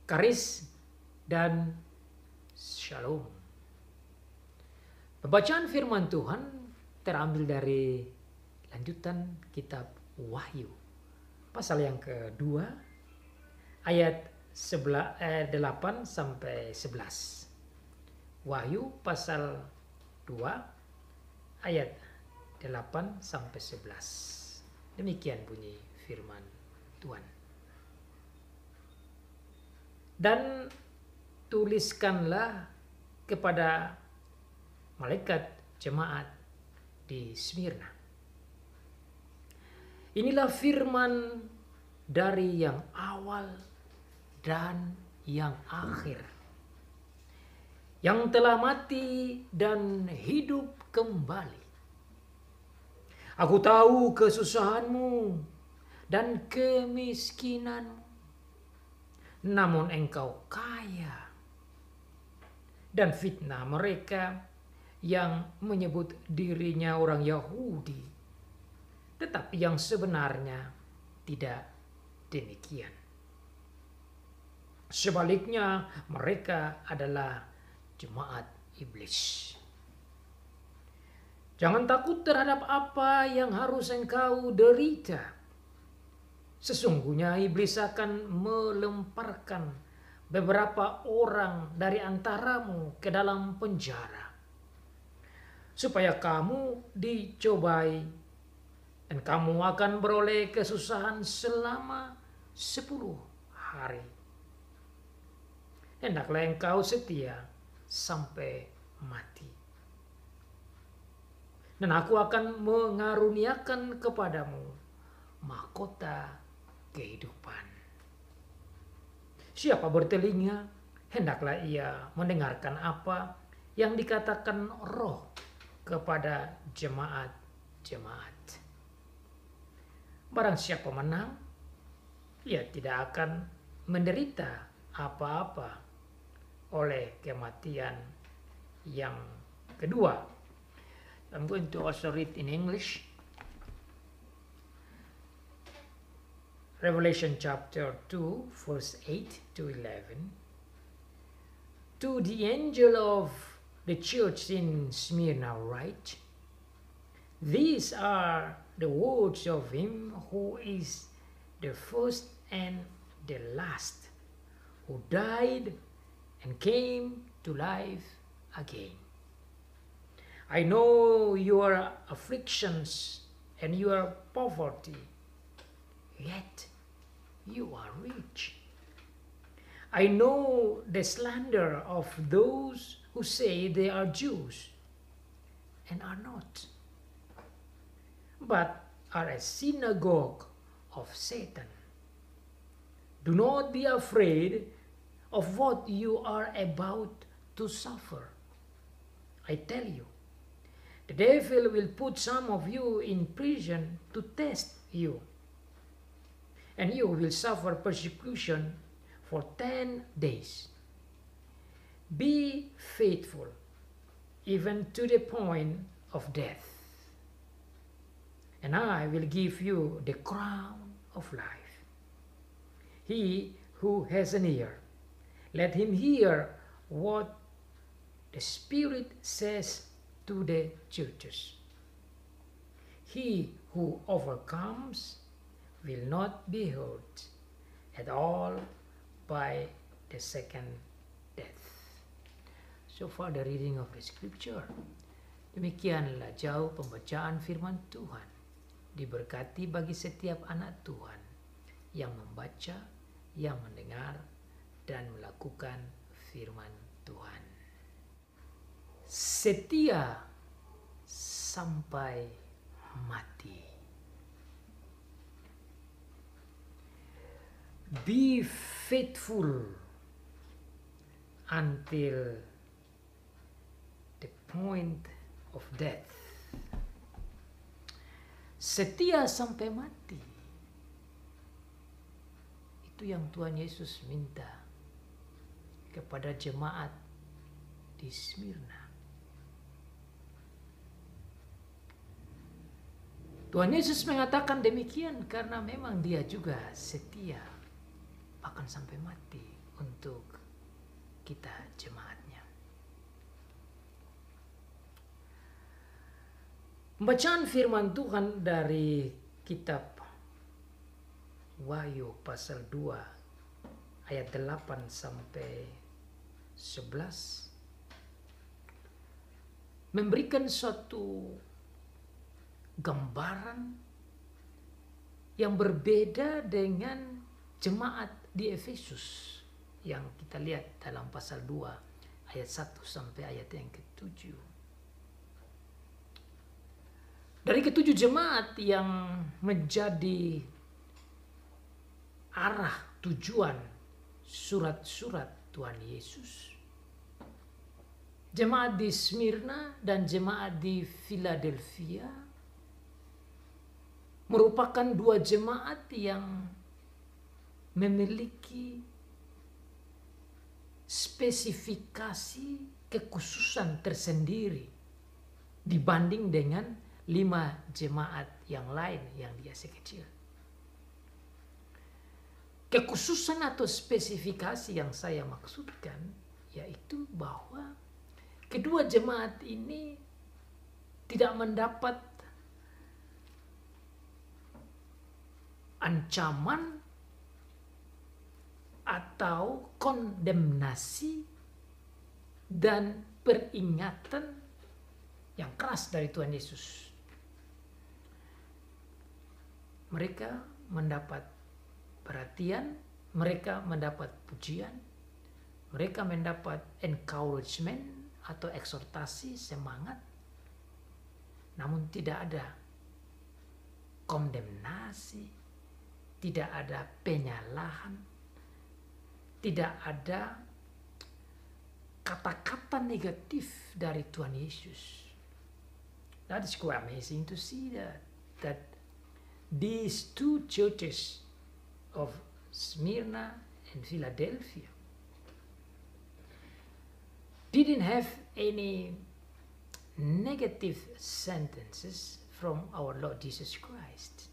Karis dan Shalom. Pembacaan firman Tuhan terambil dari lanjutan kitab Wahyu, pasal yang kedua, ayat 8 sampai 11. Wahyu pasal 2 ayat 8 sampai 11. Demikian bunyi firman Tuhan. Dan tuliskanlah kepada malaikat jemaat di Smyrna. Inilah firman dari yang awal dan yang akhir, yang telah mati dan hidup kembali. Aku tahu kesusahanmu dan kemiskinanmu, namun engkau kaya. Dan fitnah mereka yang menyebut dirinya orang Yahudi, tetapi yang sebenarnya tidak demikian. Sebaliknya, mereka adalah jemaat iblis. Jangan takut terhadap apa yang harus engkau derita. Sesungguhnya iblis akan melemparkan beberapa orang dari antaramu ke dalam penjara, supaya kamu dicobai, dan kamu akan beroleh kesusahan selama 10 hari. Hendaklah engkau setia sampai mati, dan aku akan mengaruniakan kepadamu mahkota kehidupan. Siapa bertelinga, hendaklah ia mendengarkan apa yang dikatakan Roh kepada jemaat-jemaat. Barang siapa menang, ia tidak akan menderita apa-apa oleh kematian yang kedua. I'm going to also read in English. Revelation chapter 2, verse 8 to 11. To the angel of the church in Smyrna write, these are the words of him who is the first and the last, who died and came to life again. I know your afflictions and your poverty, yet you are rich. I know the slander of those who say they are Jews and are not, but are a synagogue of Satan. Do not be afraid of what you are about to suffer. I tell you, the devil will put some of you in prison to test you, and you will suffer persecution for 10 days. Be faithful even to the point of death, and I will give you the crown of life. He who has an ear, let him hear what the Spirit says to the churches. He who overcomes will not be hurt at all by the second death. So far the reading of the scripture. Demikianlah jauh pembacaan firman Tuhan. Diberkati bagi setiap anak Tuhan yang membaca, yang mendengar, dan melakukan firman Tuhan. Setia sampai mati. Be faithful until the point of death. Setia sampai mati. Itu yang Tuhan Yesus minta kepada jemaat di Smyrna. Tuhan Yesus mengatakan demikian karena memang dia juga setia bahkan sampai mati untuk kita jemaatnya. Bacaan firman Tuhan dari kitab Wahyu pasal 2 ayat 8 sampai 11 memberikan suatu gambaran yang berbeda dengan jemaat di Efesus yang kita lihat dalam pasal 2 ayat 1 sampai ayat yang ke-7. Dari ke-7 jemaat yang menjadi arah tujuan surat-surat Tuhan Yesus, jemaat di Smyrna dan jemaat di Philadelphia merupakan dua jemaat yang memiliki spesifikasi kekhususan tersendiri dibanding dengan 5 jemaat yang lain yang di Asia Kecil. Kekhususan atau spesifikasi yang saya maksudkan yaitu bahwa kedua jemaat ini tidak mendapat ancaman atau kondemnasi dan peringatan yang keras dari Tuhan Yesus. Mereka mendapat perhatian, mereka mendapat pujian, mereka mendapat encouragement atau eksortasi, semangat, namun tidak ada kondemnasi, tidak ada penyalahan, tidak ada kata-kata negatif dari Tuhan Yesus. That is quite amazing to see that these two churches of Smyrna and Philadelphia didn't have any negative sentences from our Lord Jesus Christ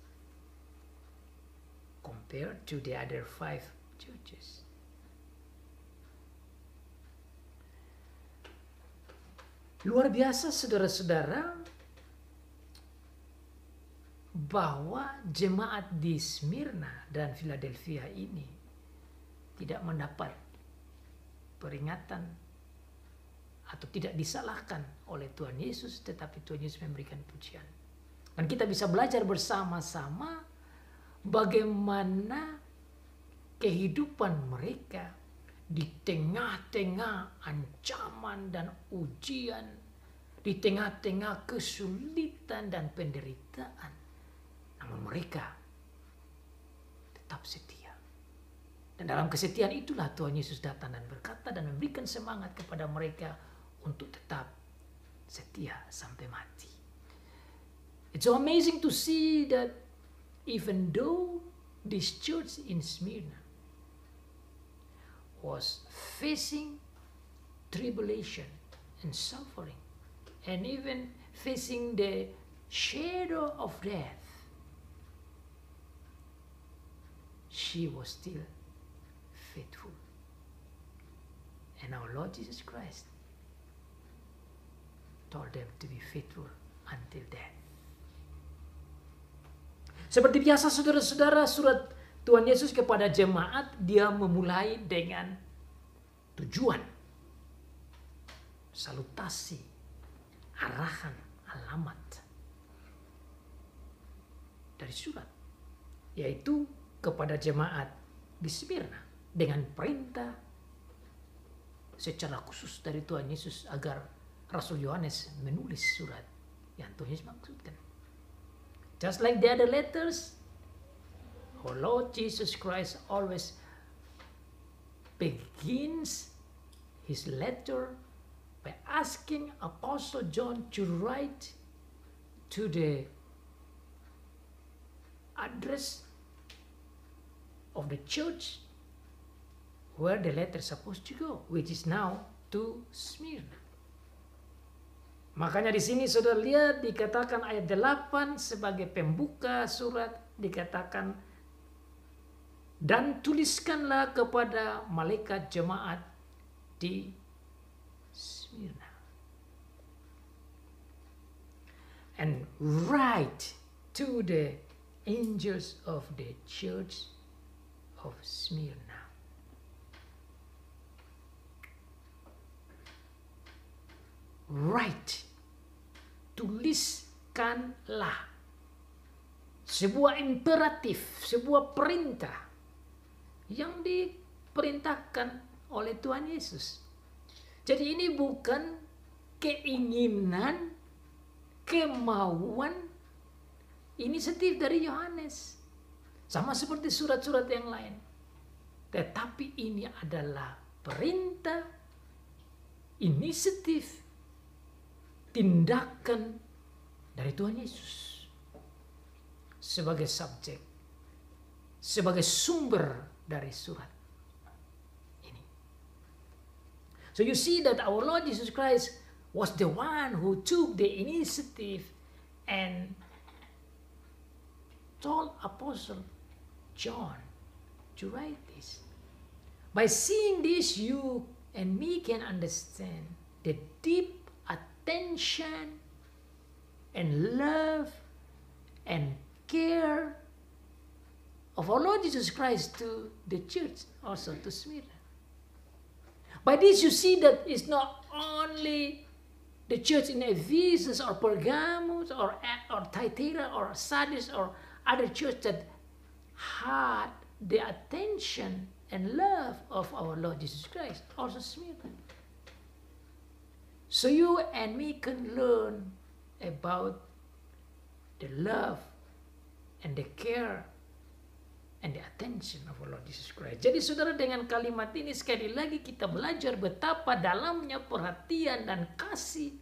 compared to the other 5 churches. Luar biasa saudara-saudara bahwa jemaat di Smyrna dan Philadelphia ini tidak mendapat peringatan atau tidak disalahkan oleh Tuhan Yesus, tetapi Tuhan Yesus memberikan pujian. Dan kita bisa belajar bersama-sama bagaimana kehidupan mereka di tengah-tengah ancaman dan ujian, di tengah-tengah kesulitan dan penderitaan. Namun mereka tetap setia. Dan dalam kesetiaan itulah Tuhan Yesus datang dan berkata dan memberikan semangat kepada mereka untuk tetap setia sampai mati. It's so amazing to see that even though this church in Smyrna was facing tribulation and suffering and even facing the shadow of death, she was still faithful. And our Lord Jesus Christ told them to be faithful until death. Seperti biasa saudara-saudara, surat Tuhan Yesus kepada jemaat, dia memulai dengan tujuan, salutasi, arahan, alamat dari surat, yaitu kepada jemaat di Smyrna dengan perintah secara khusus dari Tuhan Yesus agar Rasul Yohanes menulis surat yang Tuhan Yesus maksudkan. Just like the other letters, our Lord Jesus Christ always begins his letter by asking Apostle John to write to the address of the church where the letter is supposed to go, which is now to Smyrna. Makanya di sini saudara lihat dikatakan ayat 8 sebagai pembuka surat, dikatakan Dan tuliskanlah kepada malaikat jemaat di Smyrna. And write to the angels of the church of Smyrna. Write, tuliskanlah. Sebuah imperatif, sebuah perintah yang diperintahkan oleh Tuhan Yesus. Jadi ini bukan keinginan, kemauan, inisiatif dari Yohanes. Sama seperti surat-surat yang lain. Tetapi ini adalah perintah, inisiatif, tindakan dari Tuhan Yesus. Sebagai subjek, sebagai sumber dari surat ini. So you see that our Lord Jesus Christ was the one who took the initiative and told Apostle John to write this. By seeing this, you and me can understand the deep attention and love and care of our Lord Jesus Christ to the church, also to Smyrna. By this you see that it's not only the church in Ephesus or Pergamos or Thyatira or Sardis or other church that had the attention and love of our Lord Jesus Christ, also Smyrna. So you and me can learn about the love and the care and the attention of our Lord Jesus Christ. Jadi saudara, dengan kalimat ini sekali lagi kita belajar betapa dalamnya perhatian dan kasih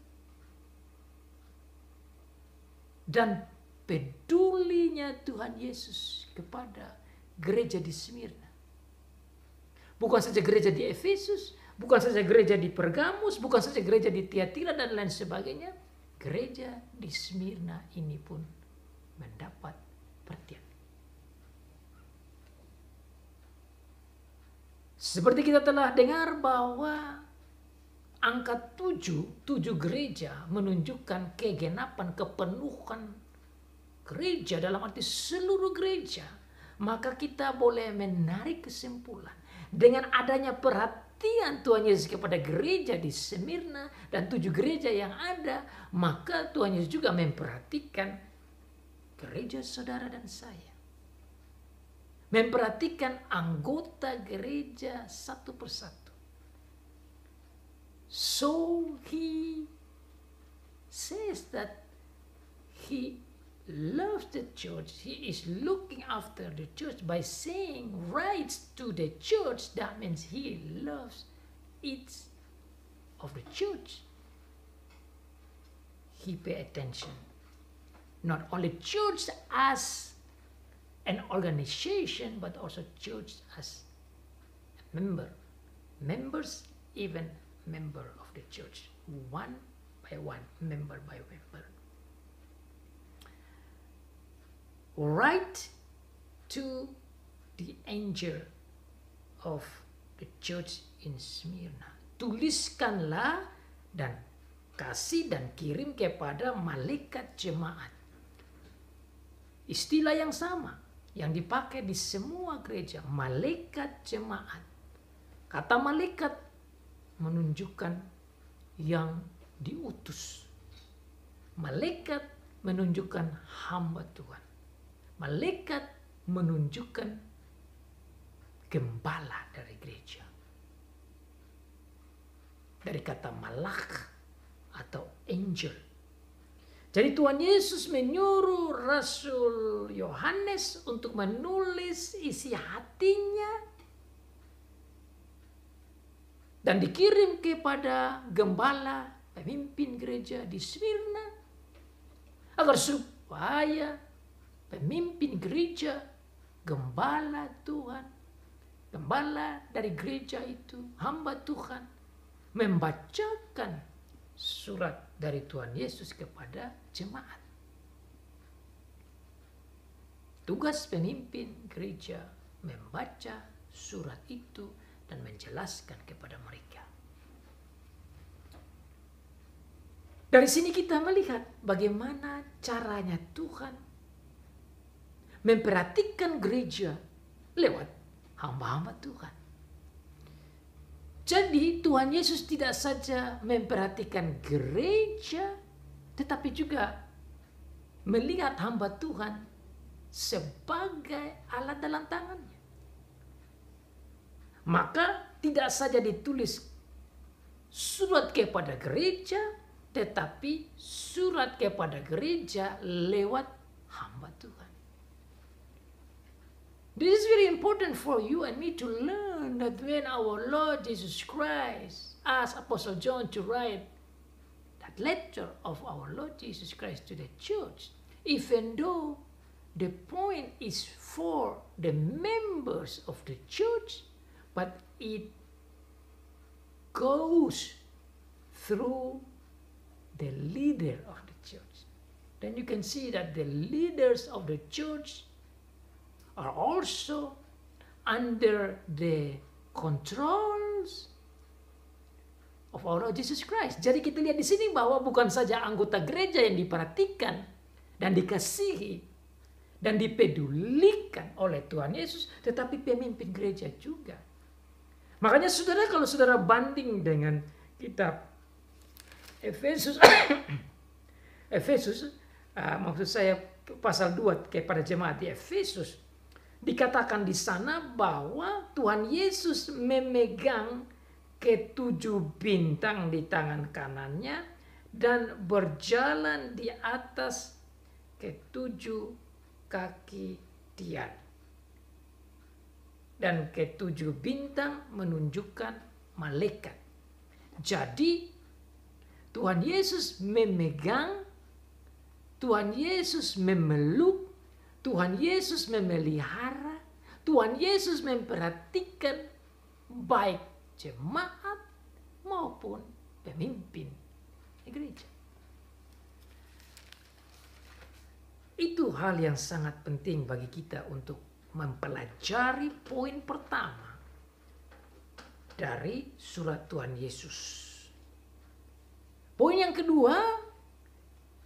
dan pedulinya Tuhan Yesus kepada gereja di Smyrna. Bukan saja gereja di Efesus, bukan saja gereja di Pergamus, bukan saja gereja di Thyatira dan lain sebagainya. Gereja di Smyrna ini pun mendapat perhatian. Seperti kita telah dengar bahwa angka 7 gereja menunjukkan kegenapan, kepenuhan gereja dalam arti seluruh gereja. Maka kita boleh menarik kesimpulan dengan adanya perhatian Tuhan Yesus kepada gereja di Smyrna dan 7 gereja yang ada, maka Tuhan Yesus juga memperhatikan gereja saudara dan saya. Memperhatikan anggota gereja satu persatu. So he says that he loves the church. He is looking after the church by saying rights to the church. That means he loves each of the church. He pay attention. Not only church as an organization, but also church as a member. Members, even member of the church. One by one, member by member. Write to the angel of the church in Smyrna. Tuliskanlah dan kasih dan kirim kepada malaikat jemaat. Istilah yang sama yang dipakai di semua gereja, malaikat jemaat. Kata malaikat menunjukkan yang diutus. Malaikat menunjukkan hamba Tuhan. Malaikat menunjukkan gembala dari gereja. Dari kata malak atau angel. Jadi Tuhan Yesus menyuruh Rasul Yohanes untuk menulis isi hatinya dan dikirim kepada gembala, pemimpin gereja di Smyrna, agar supaya pemimpin gereja, gembala Tuhan, gembala dari gereja itu, hamba Tuhan, membacakan surat dari Tuhan Yesus kepada jemaat. Tugas pemimpin gereja membaca surat itu dan menjelaskan kepada mereka. Dari sini kita melihat bagaimana caranya Tuhan memperhatikan gereja lewat hamba-hamba Tuhan. Jadi Tuhan Yesus tidak saja memperhatikan gereja, tetapi juga melihat hamba Tuhan sebagai alat dalam tangannya. Maka tidak saja ditulis surat kepada gereja, tetapi surat kepada gereja lewat hamba Tuhan. This is very important for you and me to learn that when our Lord Jesus Christ asked Apostle John to write that letter of our Lord Jesus Christ to the church, even though the point is for the members of the church, but it goes through the leader of the church. Then you can see that the leaders of the church are also under the controls of our Lord Jesus Christ. Jadi kita lihat di sini bahwa bukan saja anggota gereja yang diperhatikan dan dikasihi dan dipedulikan oleh Tuhan Yesus, tetapi pemimpin gereja juga. Makanya saudara, kalau saudara banding dengan kitab Efesus, maksud saya pasal 2 kepada jemaat di Efesus, dikatakan di sana bahwa Tuhan Yesus memegang ke-7 bintang di tangan kanannya dan berjalan di atas ke-7 kaki tiang. Dan ke-7 bintang menunjukkan malaikat. Jadi Tuhan Yesus memegang, Tuhan Yesus memeluk, Tuhan Yesus memelihara, Tuhan Yesus memperhatikan baik jemaat maupun pemimpin gereja. Itu hal yang sangat penting bagi kita untuk mempelajari poin pertama dari surat Tuhan Yesus. Poin yang kedua,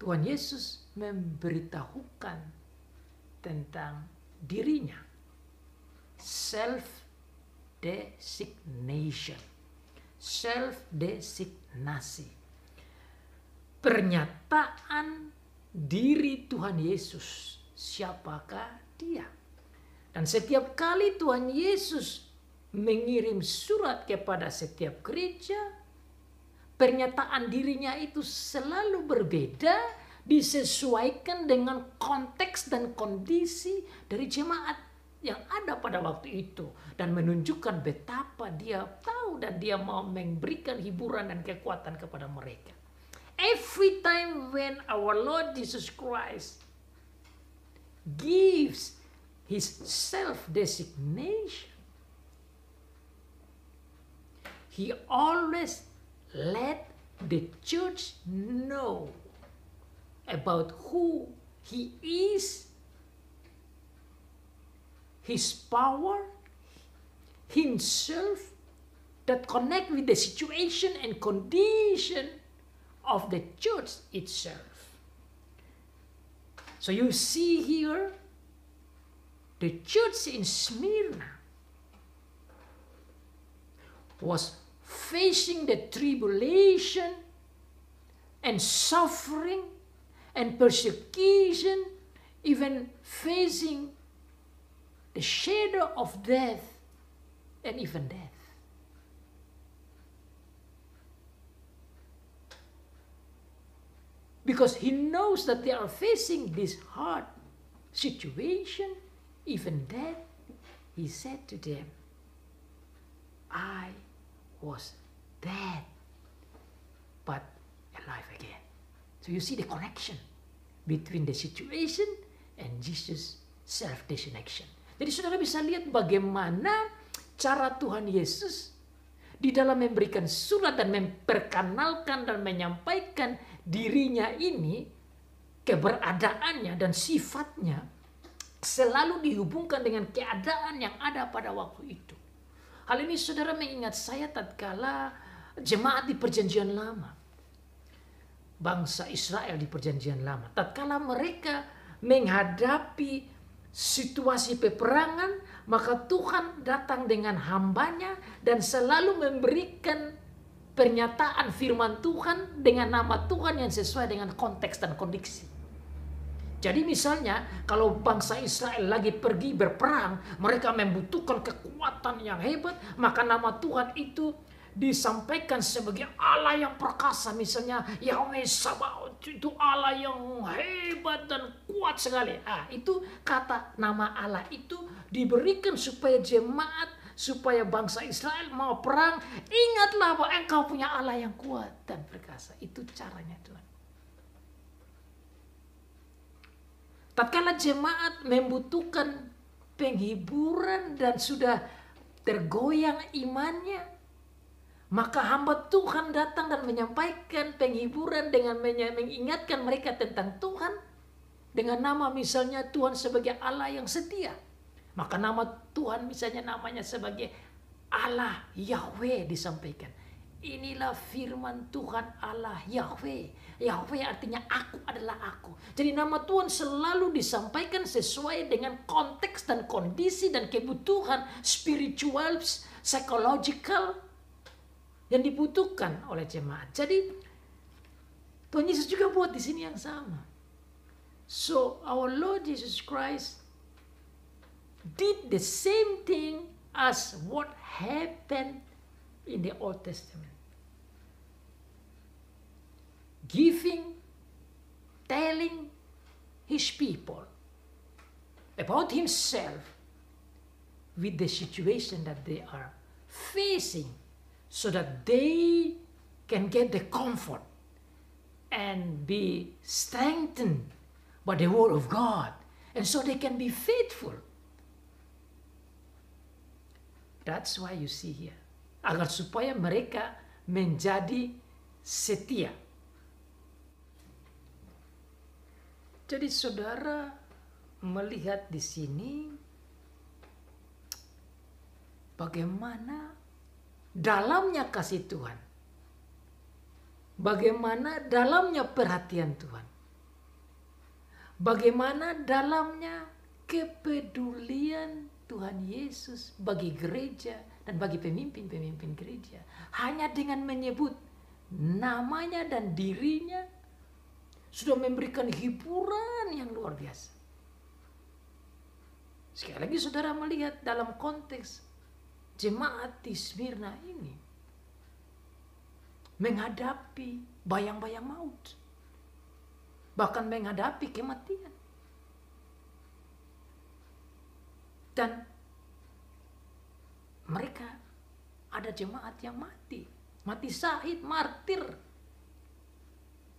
Tuhan Yesus memberitahukan tentang dirinya. Self-designation. Self-designasi. Pernyataan diri Tuhan Yesus. Siapakah dia? Dan setiap kali Tuhan Yesus mengirim surat kepada setiap gereja, pernyataan dirinya itu selalu berbeda, disesuaikan dengan konteks dan kondisi dari jemaat yang ada pada waktu itu, dan menunjukkan betapa dia tahu dan dia mau memberikan hiburan dan kekuatan kepada mereka. Every time when our Lord Jesus Christ gives his self-designation, he always let the church know about who he is, his power, himself, that connect with the situation and condition of the church itself. So you see here, the church in Smyrna was facing the tribulation and suffering and persecution, even facing the shadow of death and even death. Because he knows that they are facing this hard situation, even death, he said to them, I was dead, but alive again. So you see the connection between the situation and Jesus' self-designation. Jadi saudara bisa lihat bagaimana cara Tuhan Yesus di dalam memberikan surat dan memperkenalkan dan menyampaikan dirinya ini, keberadaannya dan sifatnya, selalu dihubungkan dengan keadaan yang ada pada waktu itu. Hal ini saudara mengingat saya tatkala jemaat di perjanjian lama. Bangsa Israel di perjanjian lama. Tatkala mereka menghadapi situasi peperangan, maka Tuhan datang dengan hambanya dan selalu memberikan pernyataan firman Tuhan dengan nama Tuhan yang sesuai dengan konteks dan kondisi. Jadi misalnya kalau bangsa Israel lagi pergi berperang, mereka membutuhkan kekuatan yang hebat, maka nama Tuhan itu disampaikan sebagai Allah yang perkasa. Misalnya Yahweh Sabaoth itu Allah yang hebat dan kuat sekali. Itu kata nama Allah itu diberikan supaya jemaat, supaya bangsa Israel mau perang, ingatlah bahwa engkau punya Allah yang kuat dan perkasa. Itu caranya Tuhan. Tatkala jemaat membutuhkan penghiburan dan sudah tergoyang imannya, maka hamba Tuhan datang dan menyampaikan penghiburan dengan mengingatkan mereka tentang Tuhan. Dengan nama misalnya Tuhan sebagai Allah yang setia. Maka nama Tuhan misalnya namanya sebagai Allah Yahweh disampaikan. Inilah firman Tuhan Allah Yahweh. Yahweh artinya aku adalah aku. Jadi nama Tuhan selalu disampaikan sesuai dengan konteks dan kondisi dan kebutuhan spiritual, psychological yang dibutuhkan oleh jemaat. Jadi Tuhan Yesus juga buat di sini yang sama. So our Lord Jesus Christ did the same thing as what happened in the Old Testament. Giving, telling his people about himself with the situation that they are facing, so that they can get the comfort and be strengthened by the word of God, and so they can be faithful. That's why you see here, agar supaya mereka menjadi setia. Jadi saudara melihat di sini bagaimana dalamnya kasih Tuhan, bagaimana dalamnya perhatian Tuhan, bagaimana dalamnya kepedulian Tuhan Yesus bagi gereja dan bagi pemimpin-pemimpin gereja. Hanya dengan menyebut namanya dan dirinya sudah memberikan hiburan yang luar biasa. Sekali lagi saudara melihat dalam konteks jemaat di Smyrna ini menghadapi bayang-bayang maut, bahkan menghadapi kematian. Dan mereka ada jemaat yang mati syahid, martir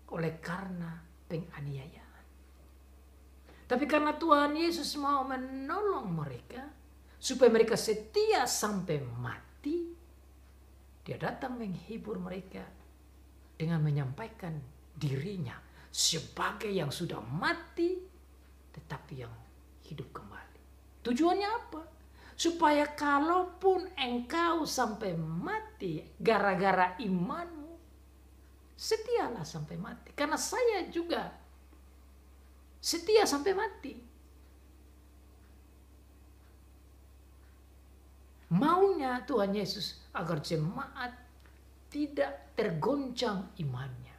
oleh karena penganiayaan. Tapi karena Tuhan Yesus mau menolong mereka supaya mereka setia sampai mati, Dia datang menghibur mereka dengan menyampaikan dirinya sebagai yang sudah mati tetapi yang hidup kembali. Tujuannya apa? Supaya kalaupun engkau sampai mati gara-gara imanmu, setialah sampai mati. Karena saya juga setia sampai mati. Maunya Tuhan Yesus agar jemaat tidak tergoncang imannya.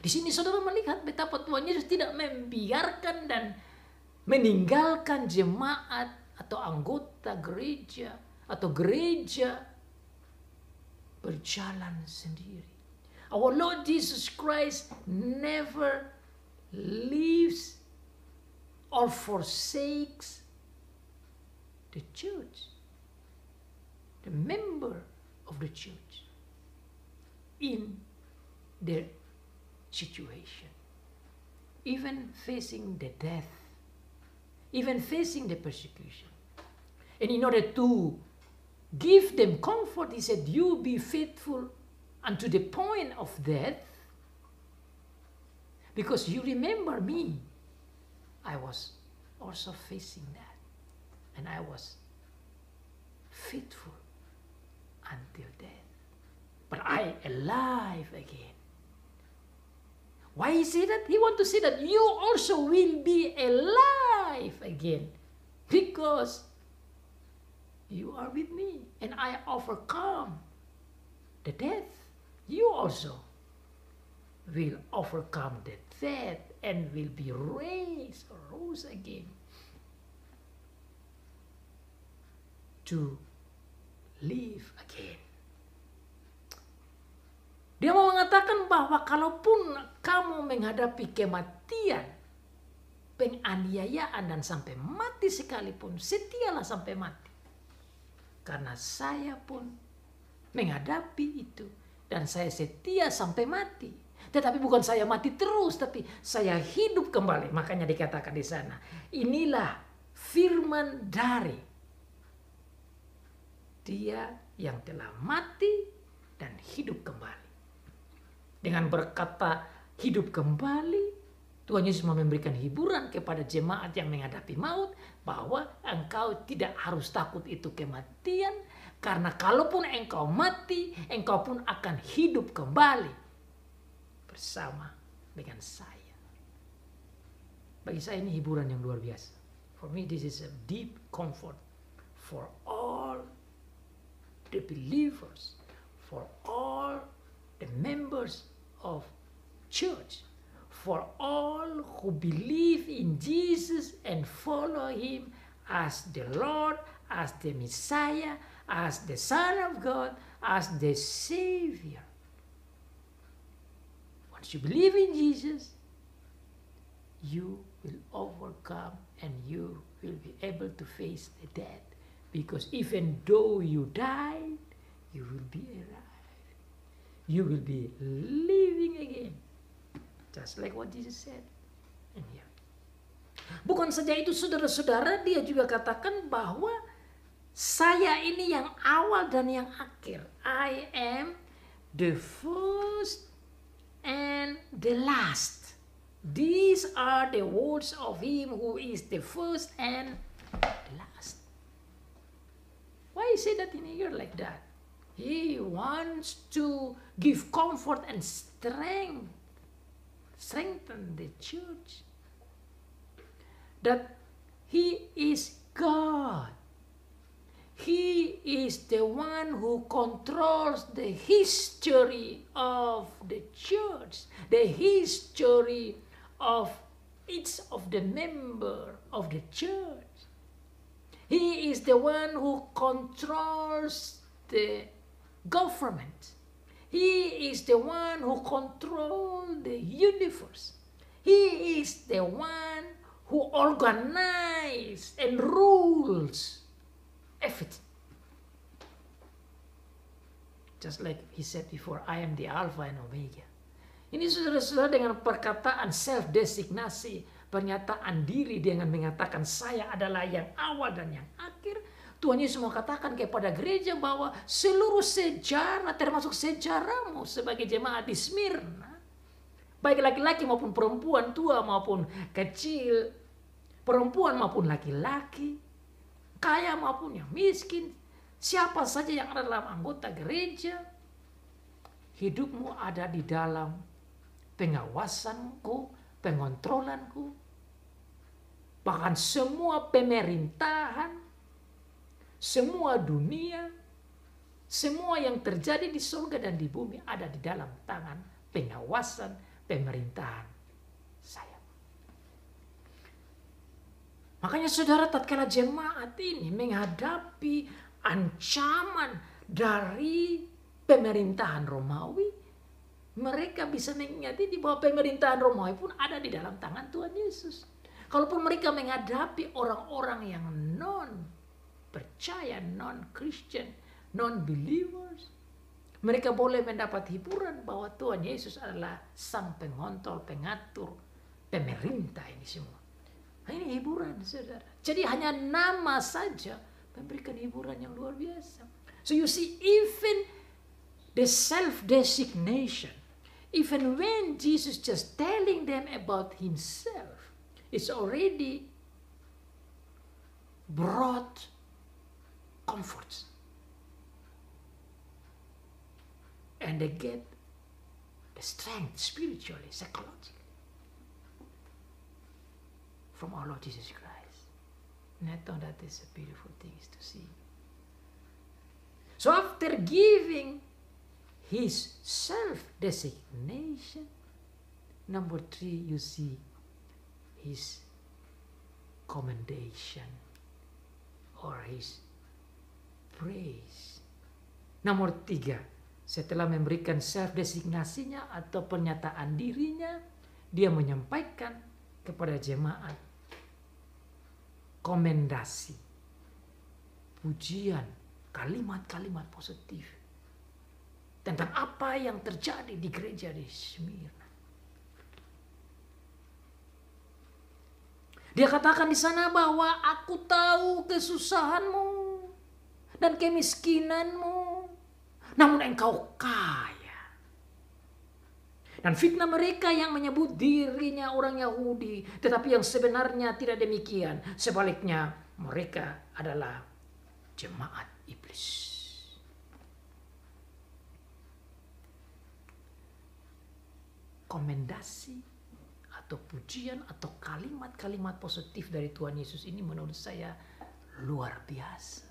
Di sini saudara melihat betapa Tuhan Yesus tidak membiarkan dan meninggalkan jemaat atau anggota gereja atau gereja berjalan sendiri. Our Lord Jesus Christ never leaves or forsakes the church, the member of the church in their situation, even facing the death, even facing the persecution. And in order to give them comfort, he said, you be faithful unto the point of death, because you remember me. I was also facing that. And I was faithful until death. But I alive again. Why is it that? He want to say that you also will be alive again. Because you are with me and I overcome the death. You also will overcome the death and will be raised or rose again to live again. Dia mau mengatakan bahwa kalaupun kamu menghadapi kematian, penganiayaan dan sampai mati sekalipun, setialah sampai mati. Karena saya pun menghadapi itu dan saya setia sampai mati. Tetapi bukan saya mati terus, tapi saya hidup kembali. Makanya dikatakan di sana, inilah firman dari Dia yang telah mati dan hidup kembali. Dengan berkata hidup kembali, Tuhan Yesus mau memberikan hiburan kepada jemaat yang menghadapi maut, bahwa engkau tidak harus takut itu kematian, karena kalaupun engkau mati, engkau pun akan hidup kembali bersama dengan saya. Bagi saya ini hiburan yang luar biasa. For me this is a deep comfort for all the believers, for all the members of church, for all who believe in Jesus and follow Him as the Lord, as the Messiah, as the Son of God, as the Savior. Once you believe in Jesus, you will overcome and you will be able to face the death. Because even though you died, you will be alive. You will be living again. Just like what Jesus said in here. Bukan saja itu saudara-saudara, dia juga katakan bahwa saya ini yang awal dan yang akhir. I am the first and the last. These are the words of Him who is the first and the last. Why is it that in here like that? He wants to give comfort and strengthen the church. That He is God. He is the one who controls the history of the church, the history of each of the member of the church. He is the one who controls the government. He is the one who controls the universe. He is the one who organizes and rules everything. Just like He said before, I am the Alpha and Omega. Ini saudara-saudara dengan perkataan self-designasi, pernyataan diri dengan mengatakan saya adalah yang awal dan yang akhir. Tuhan Yesus mau katakan kepada gereja bahwa seluruh sejarah, termasuk sejarahmu sebagai jemaat di Smyrna, baik laki-laki maupun perempuan, tua maupun kecil, perempuan maupun laki-laki, kaya maupun yang miskin, siapa saja yang ada dalam anggota gereja, hidupmu ada di dalam pengawasanku, pengontrolanku, bahkan semua pemerintahan, semua dunia, semua yang terjadi di surga dan di bumi ada di dalam tangan pengawasan pemerintahan saya. Makanya saudara, tatkala jemaat ini menghadapi ancaman dari pemerintahan Romawi, mereka bisa mengingat di bahwa pemerintahan Romawi pun ada di dalam tangan Tuhan Yesus. Kalaupun mereka menghadapi orang-orang yang non-percaya, non-Christian, non-believers, mereka boleh mendapat hiburan bahwa Tuhan Yesus adalah sang pengontrol, pengatur, pemerintah ini semua. Nah, ini hiburan, saudara. Jadi hanya nama saja memberikan hiburan yang luar biasa. So you see, even the self-designation, even when Jesus just telling them about Himself, it's already brought comforts. And they get the strength spiritually, psychologically from our Lord Jesus Christ. And I thought that is a beautiful thing to see. So after giving his self-designation, number 3, you see his commendation or his praise. Nomor 3, setelah memberikan self-designasinya atau pernyataan dirinya, dia menyampaikan kepada jemaat komendasi, pujian, kalimat-kalimat positif tentang apa yang terjadi di gereja di Smyrna. Dia katakan di sana bahwa aku tahu kesusahanmu dan kemiskinanmu, namun engkau kaya. Dan fitnah mereka yang menyebut dirinya orang Yahudi, tetapi yang sebenarnya tidak demikian. Sebaliknya, mereka adalah jemaat iblis. Komendasi atau pujian atau kalimat-kalimat positif dari Tuhan Yesus ini menurut saya luar biasa.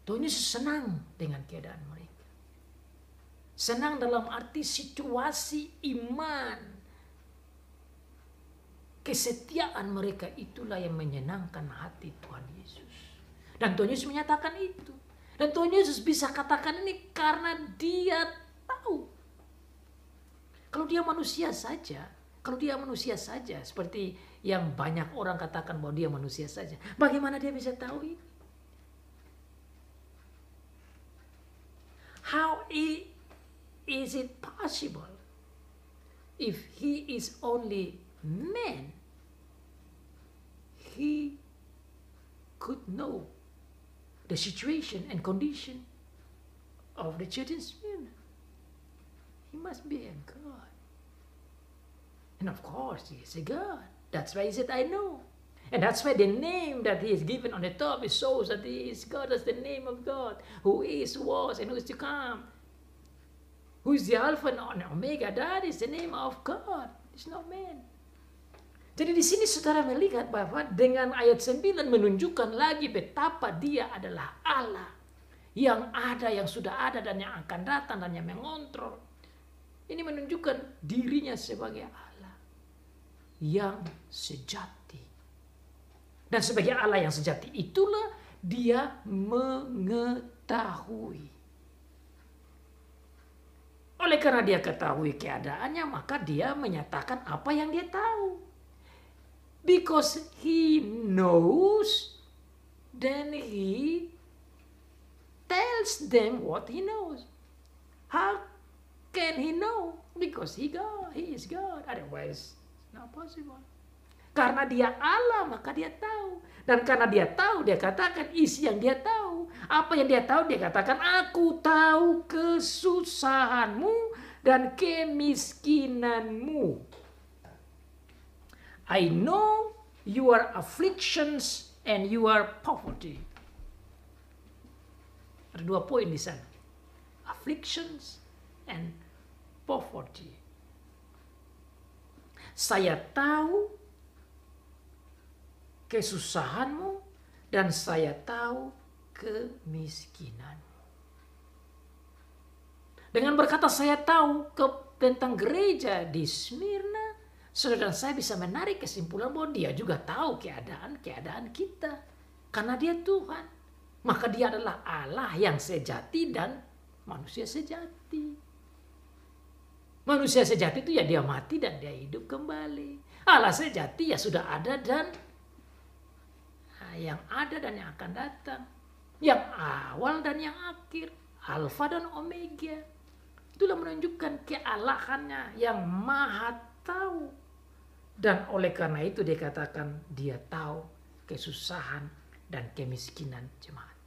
Tuhan Yesus senang dengan keadaan mereka. Senang dalam arti situasi iman. Kesetiaan mereka itulah yang menyenangkan hati Tuhan Yesus. Dan Tuhan Yesus menyatakan itu. Dan Tuhan Yesus bisa katakan ini karena dia tahu. Kalau dia manusia saja, seperti yang banyak orang katakan bahwa dia manusia saja, bagaimana dia bisa tahu ini? How is it possible if he is only man? He could know the situation and condition of the church in Smyrna. He must be a God. And of course, he is a God. That's why he said, I know. And that's why the name that he is given on the top, it shows that he is God as the name of God, who is, who was, and who is to come. Who is the Alpha and Omega. That is the name of God. It's not man. Jadi di sini saudara melihat bahwa dengan ayat 9 menunjukkan lagi betapa dia adalah Allah. Yang ada, yang sudah ada, dan yang akan datang, dan yang mengontrol. Ini menunjukkan dirinya sebagai Allah yang sejati. Dan sebagai Allah yang sejati itulah dia mengetahui. Oleh karena dia ketahui keadaannya, maka dia menyatakan apa yang dia tahu. Because he knows, then he tells them what he knows. How can he know? Because he is God. Otherwise, it's not possible. Karena dia Allah, maka dia tahu. Dan karena dia tahu, dia katakan isi yang dia tahu. Apa yang dia tahu, dia katakan, aku tahu kesusahanmu dan kemiskinanmu. I know your afflictions and your poverty. Ada 2 poin di sana. Afflictions and poverty. Saya tahu kesusahanmu dan saya tahu kemiskinanmu. Dengan berkata saya tahu tentang gereja di Smyrna, saudara dan saya bisa menarik kesimpulan bahwa dia juga tahu keadaan kita. Karena dia Tuhan. Maka dia adalah Allah yang sejati dan manusia sejati. Manusia sejati itu ya dia mati dan dia hidup kembali. Allah sejati ya sudah ada dan yang ada dan yang akan datang. Yang awal dan yang akhir. Alfa dan Omega. Itulah menunjukkan kealahannya yang maha tahu. Dan oleh karena itu dia katakan dia tahu kesusahan dan kemiskinan jemaat.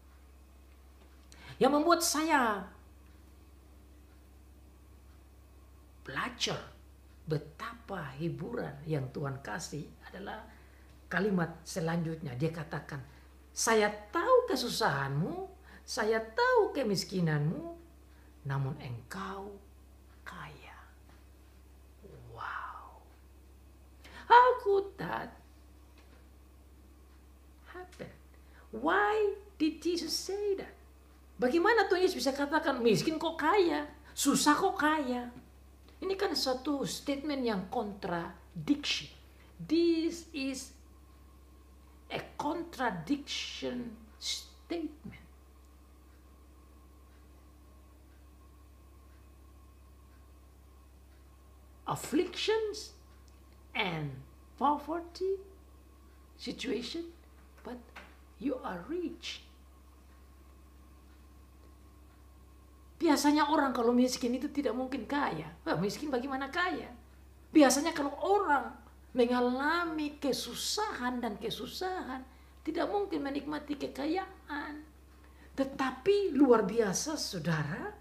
Yang membuat saya belajar betapa hiburan yang Tuhan kasih adalah kalimat selanjutnya dia katakan, saya tahu kesusahanmu, saya tahu kemiskinanmu, namun engkau kaya. Wow. How could that happen? Why did Jesus say that? Bagaimana Tuhan Yesus bisa katakan miskin kok kaya, susah kok kaya? Ini kan satu statement yang contradiction. This is a contradiction statement. Afflictions and poverty situation, but you are rich. Biasanya orang kalau miskin itu tidak mungkin kaya. Wah, miskin bagaimana kaya? Biasanya kalau orang mengalami kesusahan dan kesusahan, tidak mungkin menikmati kekayaan. Tetapi luar biasa saudara,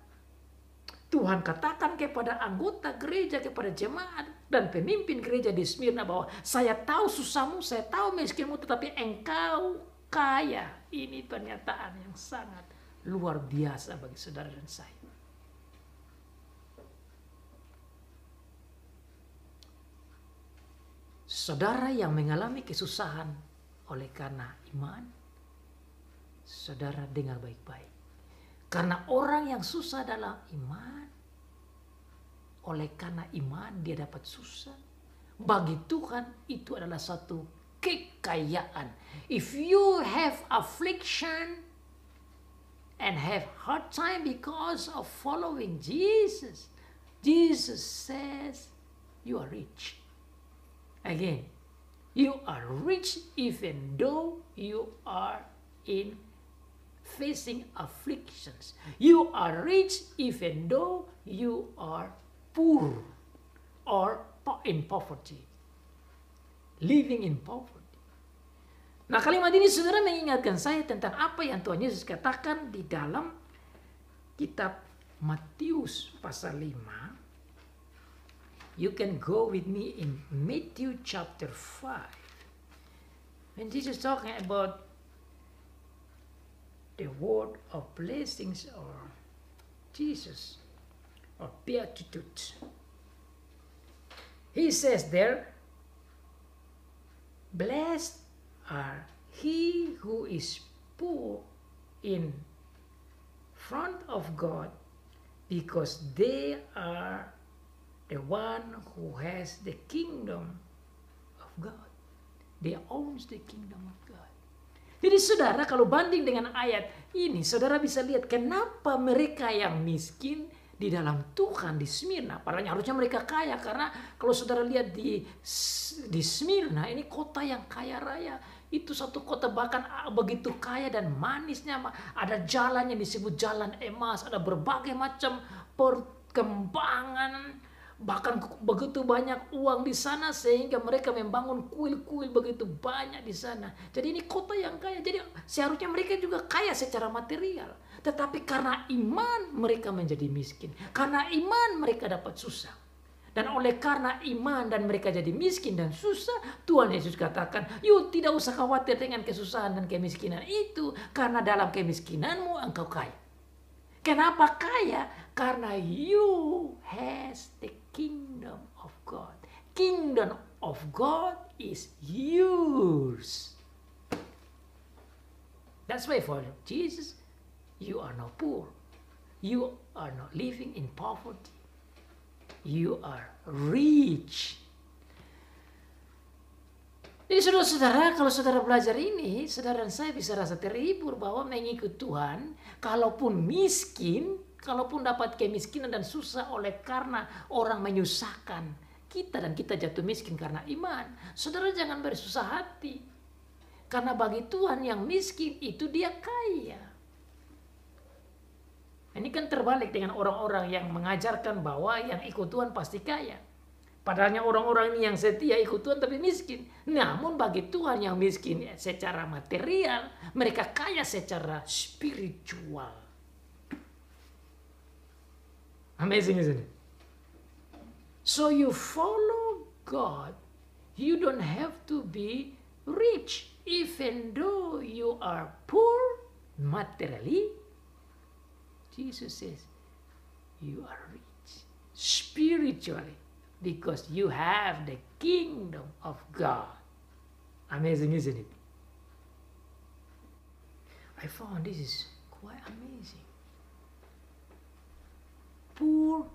Tuhan katakan kepada anggota gereja, kepada jemaat dan pemimpin gereja di Smyrna bahwa saya tahu susahmu, saya tahu miskinmu, tetapi engkau kaya. Ini pernyataan yang sangat luar biasa bagi saudara dan saya. Saudara yang mengalami kesusahan oleh karena iman, saudara dengar baik-baik. Karena orang yang susah dalam iman, oleh karena iman dia dapat susah. Bagi Tuhan itu adalah satu kekayaan. If you have affliction and have hard time because of following Jesus, Jesus says you are rich. Again, you are rich even though you are in facing afflictions. You are rich even though you are poor or in poverty. Living in poverty. Nah, kalimat ini saudara mengingatkan saya tentang apa yang Tuhan Yesus katakan di dalam kitab Matius pasal 5. You can go with me in Matthew chapter 5. When Jesus talking about the word of blessings or Jesus or beatitude, he says there, blessed are he who is poor in front of God, because they are the one who has the kingdom of God. They owns the kingdom of God. Jadi saudara, kalau banding dengan ayat ini, saudara bisa lihat kenapa mereka yang miskin di dalam Tuhan di Smyrna, padahal harusnya mereka kaya, karena kalau saudara lihat di Smyrna, ini kota yang kaya raya. Itu satu kota bahkan begitu kaya dan manisnya. Ada jalan yang disebut jalan emas, ada berbagai macam perkembangan, bahkan begitu banyak uang di sana sehingga mereka membangun kuil-kuil begitu banyak di sana. Jadi ini kota yang kaya. Jadi seharusnya mereka juga kaya secara material. Tetapi karena iman mereka menjadi miskin. Karena iman mereka dapat susah. Dan oleh karena iman dan mereka jadi miskin dan susah, Tuhan Yesus katakan, "You tidak usah khawatir dengan kesusahan dan kemiskinan itu, karena dalam kemiskinanmu engkau kaya." Kenapa kaya? Karena you has the kingdom of God. Kingdom of God is yours. That's why for Jesus, you are not poor. You are not living in poverty. You are rich. Jadi saudara-saudara, kalau saudara belajar ini, saudara dan saya bisa rasa terhibur bahwa mengikut Tuhan, kalaupun miskin, kalaupun dapat kemiskinan dan susah oleh karena orang menyusahkan kita dan kita jatuh miskin karena iman, saudara jangan bersusah hati. Karena bagi Tuhan yang miskin itu dia kaya. Ini kan terbalik dengan orang-orang yang mengajarkan bahwa yang ikut Tuhan pasti kaya. Padahalnya orang-orang ini yang setia ikut Tuhan tapi miskin. Namun bagi Tuhan yang miskin secara material, mereka kaya secara spiritual. Amazing, isn't it? So you follow God, you don't have to be rich, even though you are poor materially. Jesus says, you are rich spiritually because you have the kingdom of God. Amazing, isn't it? I found this is quite amazing. Poor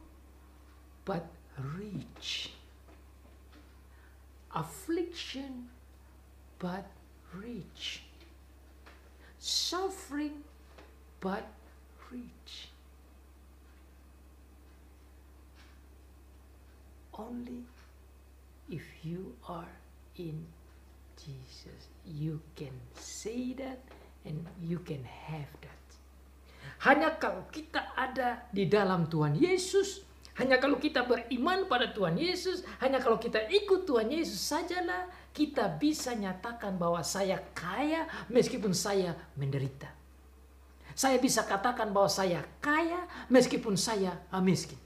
but rich. Affliction but rich. Suffering but rich. Only if you are in Jesus, you can say that and you can have that. Hanya kalau kita ada di dalam Tuhan Yesus, hanya kalau kita beriman pada Tuhan Yesus, hanya kalau kita ikut Tuhan Yesus sajalah kita bisa nyatakan bahwa saya kaya meskipun saya menderita. Saya bisa katakan bahwa saya kaya meskipun saya miskin.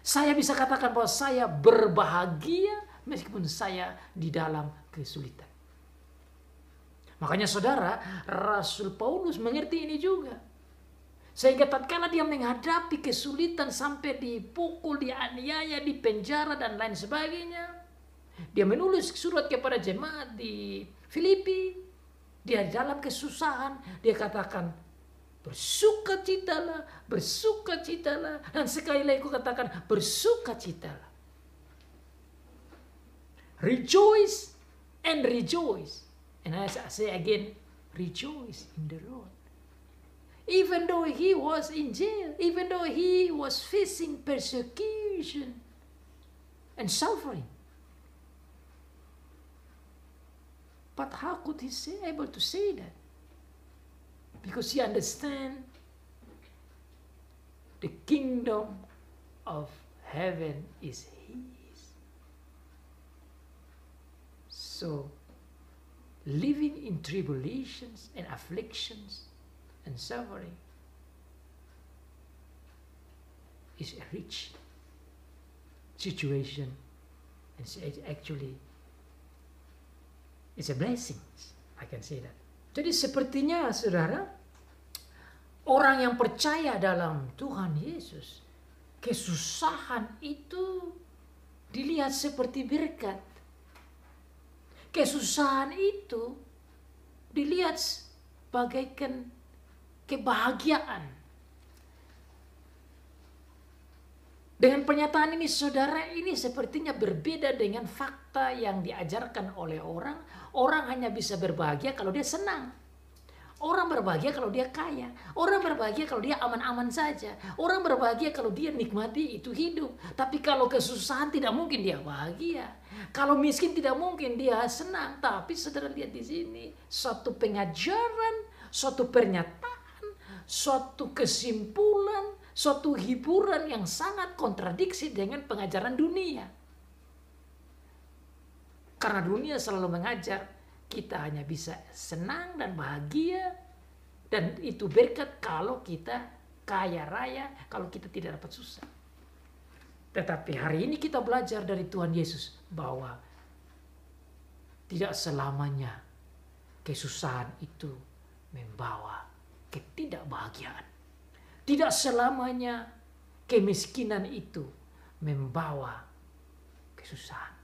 Saya bisa katakan bahwa saya berbahagia meskipun saya di dalam kesulitan. Makanya saudara, Rasul Paulus mengerti ini juga. Sehingga tatkala dia menghadapi kesulitan sampai dipukul, dianiaya, dipenjara dan lain sebagainya, dia menulis surat kepada jemaat di Filipi. Dia dalam kesusahan, dia katakan, bersukacitalah, bersukacitalah. Dan sekali lagi aku katakan, bersukacitalah. Rejoice and rejoice. And as I say again, rejoice in the Lord. Even though he was in jail, even though he was facing persecution and suffering. But how could he able to say that? Because he understands the kingdom of heaven is his. So, living in tribulations and afflictions and suffering is a rich situation, and actually it's a blessing. I can say that. Jadi sepertinya saudara, orang yang percaya dalam Tuhan Yesus, kesusahan itu dilihat seperti berkat. Kesusahan itu dilihat bagaikan kebahagiaan. Dengan pernyataan ini saudara, ini sepertinya berbeda dengan fakta yang diajarkan oleh orang. Orang hanya bisa berbahagia kalau dia senang. Orang berbahagia kalau dia kaya. Orang berbahagia kalau dia aman-aman saja. Orang berbahagia kalau dia nikmati itu hidup. Tapi kalau kesusahan tidak mungkin dia bahagia. Kalau miskin tidak mungkin dia senang. Tapi saudara lihat di sini, suatu pengajaran, suatu pernyataan, suatu kesimpulan, suatu hiburan yang sangat kontradiksi dengan pengajaran dunia. Karena dunia selalu mengajar kita hanya bisa senang dan bahagia, dan itu berkat kalau kita kaya raya, kalau kita tidak dapat susah. Tetapi hari ini kita belajar dari Tuhan Yesus bahwa tidak selamanya kesusahan itu membawa ketidakbahagiaan. Tidak selamanya kemiskinan itu membawa kesusahan.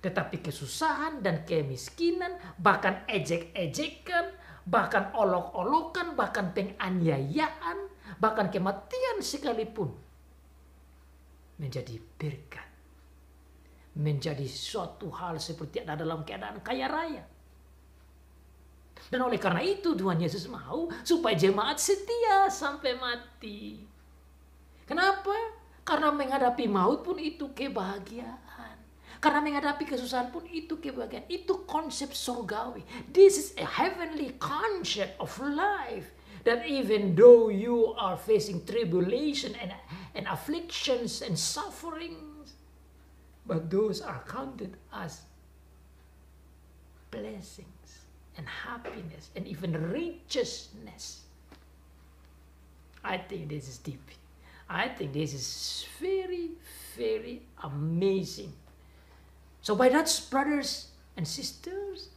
Tetapi kesusahan dan kemiskinan, bahkan ejek-ejekan, bahkan olok-olokan, bahkan penganiayaan, bahkan kematian sekalipun menjadi berkat. Menjadi suatu hal seperti ada dalam keadaan kaya raya. Dan oleh karena itu Tuhan Yesus mau supaya jemaat setia sampai mati. Kenapa? Karena menghadapi maut pun itu kebahagiaan. Karena menghadapi kesusahan pun itu kebahagiaan. Itu konsep surgawi. This is a heavenly concept of life. That even though you are facing tribulation and afflictions and sufferings, but those are counted as blessings and happiness and even righteousness. I think this is deep. I think this is very, very amazing. So by that, brothers and sisters,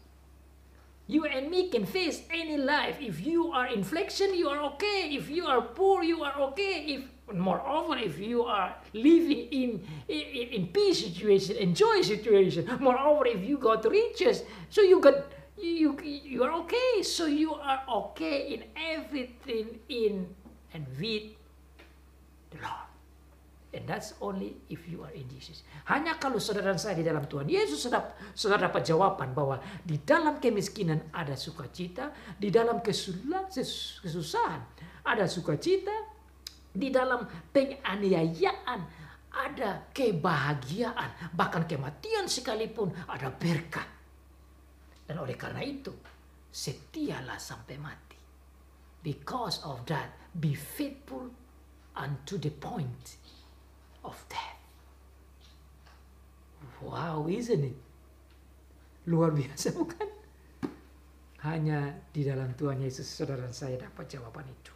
you and me can face any life. If you are in affliction, you are okay. If you are poor, you are okay. If moreover, if you are living in peace situation, enjoy situation. Moreover, if you got riches, so you are okay. So you are okay in everything in and with the Lord. And that's only if you are in Jesus. Hanya kalau saudara dan saya di dalam Tuhan Yesus, saudara dapat jawaban bahwa di dalam kemiskinan ada sukacita, di dalam kesusahan ada sukacita, di dalam penganiayaan ada kebahagiaan, bahkan kematian sekalipun ada berkat. Dan oleh karena itu, setialah sampai mati. Because of that, be faithful unto the point of death. Wow, isn't it? Luar biasa, bukan? Hanya di dalam Tuhan Yesus saudara dan saya dapat jawaban itu.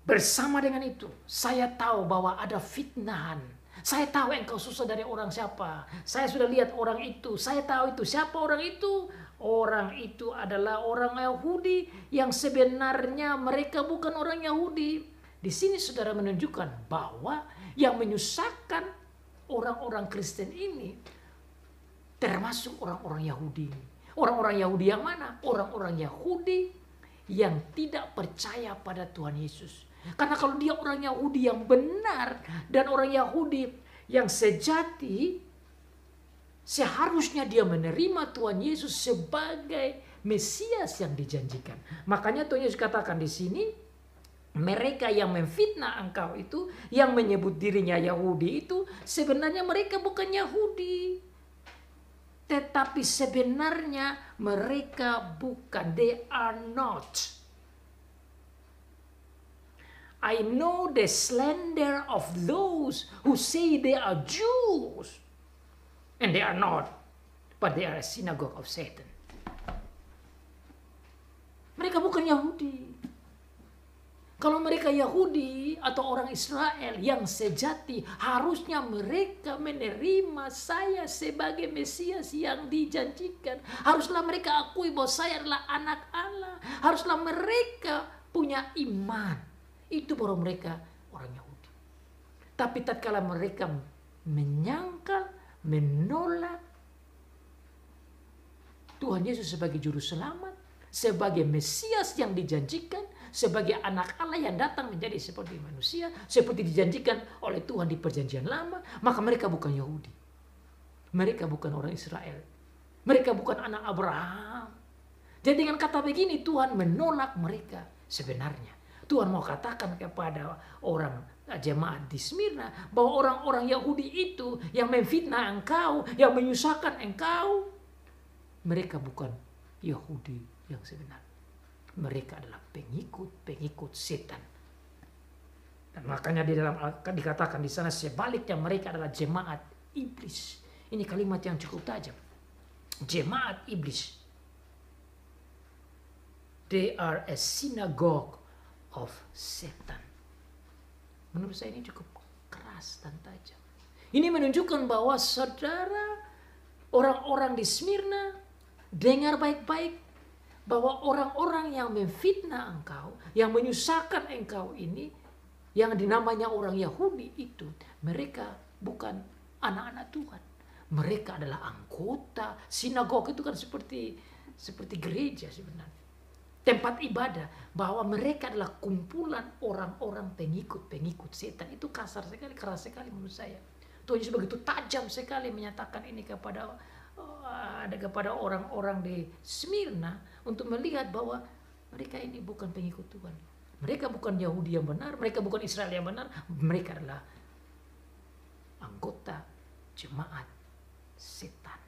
Bersama dengan itu, saya tahu bahwa ada fitnahan. Saya tahu engkau susah dari orang siapa. Saya sudah lihat orang itu. Saya tahu itu. Siapa orang itu? Orang itu adalah orang Yahudi yang sebenarnya mereka bukan orang Yahudi. Di sini saudara menunjukkan bahwa yang menyusahkan orang-orang Kristen ini termasuk orang-orang Yahudi. Orang-orang Yahudi yang mana? Orang-orang Yahudi yang tidak percaya pada Tuhan Yesus. Karena kalau dia orang Yahudi yang benar dan orang Yahudi yang sejati, seharusnya dia menerima Tuhan Yesus sebagai Mesias yang dijanjikan. Makanya Tuhan Yesus katakan di sini, mereka yang memfitnah engkau itu, yang menyebut dirinya Yahudi itu, sebenarnya mereka bukan Yahudi. Tetapi sebenarnya mereka bukan. They are not. I know the slander of those who say they are Jews. And they are not. But they are a synagogue of Satan. Mereka bukan Yahudi. Kalau mereka Yahudi atau orang Israel yang sejati, harusnya mereka menerima saya sebagai Mesias yang dijanjikan. Haruslah mereka akui bahwa saya adalah anak Allah. Haruslah mereka punya iman. Itu baru mereka orang Yahudi. Tapi tatkala mereka menyangkal, menolak Tuhan Yesus sebagai juru selamat, sebagai Mesias yang dijanjikan, sebagai anak Allah yang datang menjadi seperti manusia, seperti dijanjikan oleh Tuhan di perjanjian lama, maka mereka bukan Yahudi. Mereka bukan orang Israel. Mereka bukan anak Abraham. Jadi dengan kata begini Tuhan menolak mereka sebenarnya. Tuhan mau katakan kepada orang jemaat di Smyrna bahwa orang-orang Yahudi itu yang memfitnah engkau, yang menyusahkan engkau, mereka bukan Yahudi yang sebenarnya. Mereka adalah pengikut setan. Dan makanya di dalam dikatakan di sana sebaliknya mereka adalah jemaat iblis. Ini kalimat yang cukup tajam. Jemaat iblis. They are a synagogue of Satan. Menurut saya ini cukup keras dan tajam. Ini menunjukkan bahwa saudara, orang-orang di Smyrna, dengar baik-baik bahwa orang-orang yang memfitnah engkau, yang menyusahkan engkau ini, yang dinamanya orang Yahudi itu, mereka bukan anak-anak Tuhan. Mereka adalah anggota sinagog. Itu kan seperti gereja sebenarnya. Tempat ibadah, bahwa mereka adalah kumpulan orang-orang pengikut setan. Itu kasar sekali, keras sekali menurut saya. Tuhan Yesus begitu tajam sekali menyatakan ini kepada orang-orang di Smyrna untuk melihat bahwa mereka ini bukan pengikut Tuhan. Mereka bukan Yahudi yang benar, mereka bukan Israel yang benar, mereka adalah anggota jemaat setan.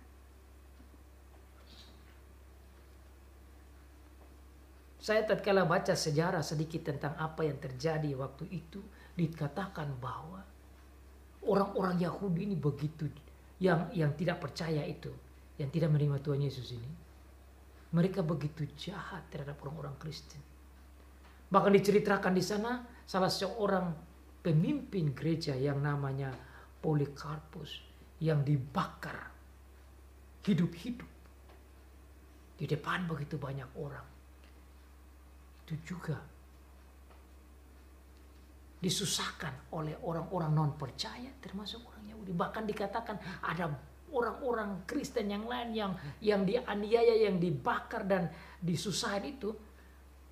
Saya tatkala baca sejarah sedikit tentang apa yang terjadi waktu itu, dikatakan bahwa orang-orang Yahudi ini begitu, yang tidak percaya itu, yang tidak menerima Tuhan Yesus ini, mereka begitu jahat terhadap orang-orang Kristen. Bahkan diceritakan di sana salah seorang pemimpin gereja yang namanya Polikarpus, yang dibakar hidup-hidup di depan begitu banyak orang. Itu juga disusahkan oleh orang-orang non percaya, termasuk orang Yahudi. Bahkan dikatakan ada orang-orang Kristen yang lain yang dianiaya, yang dibakar dan disusahin itu.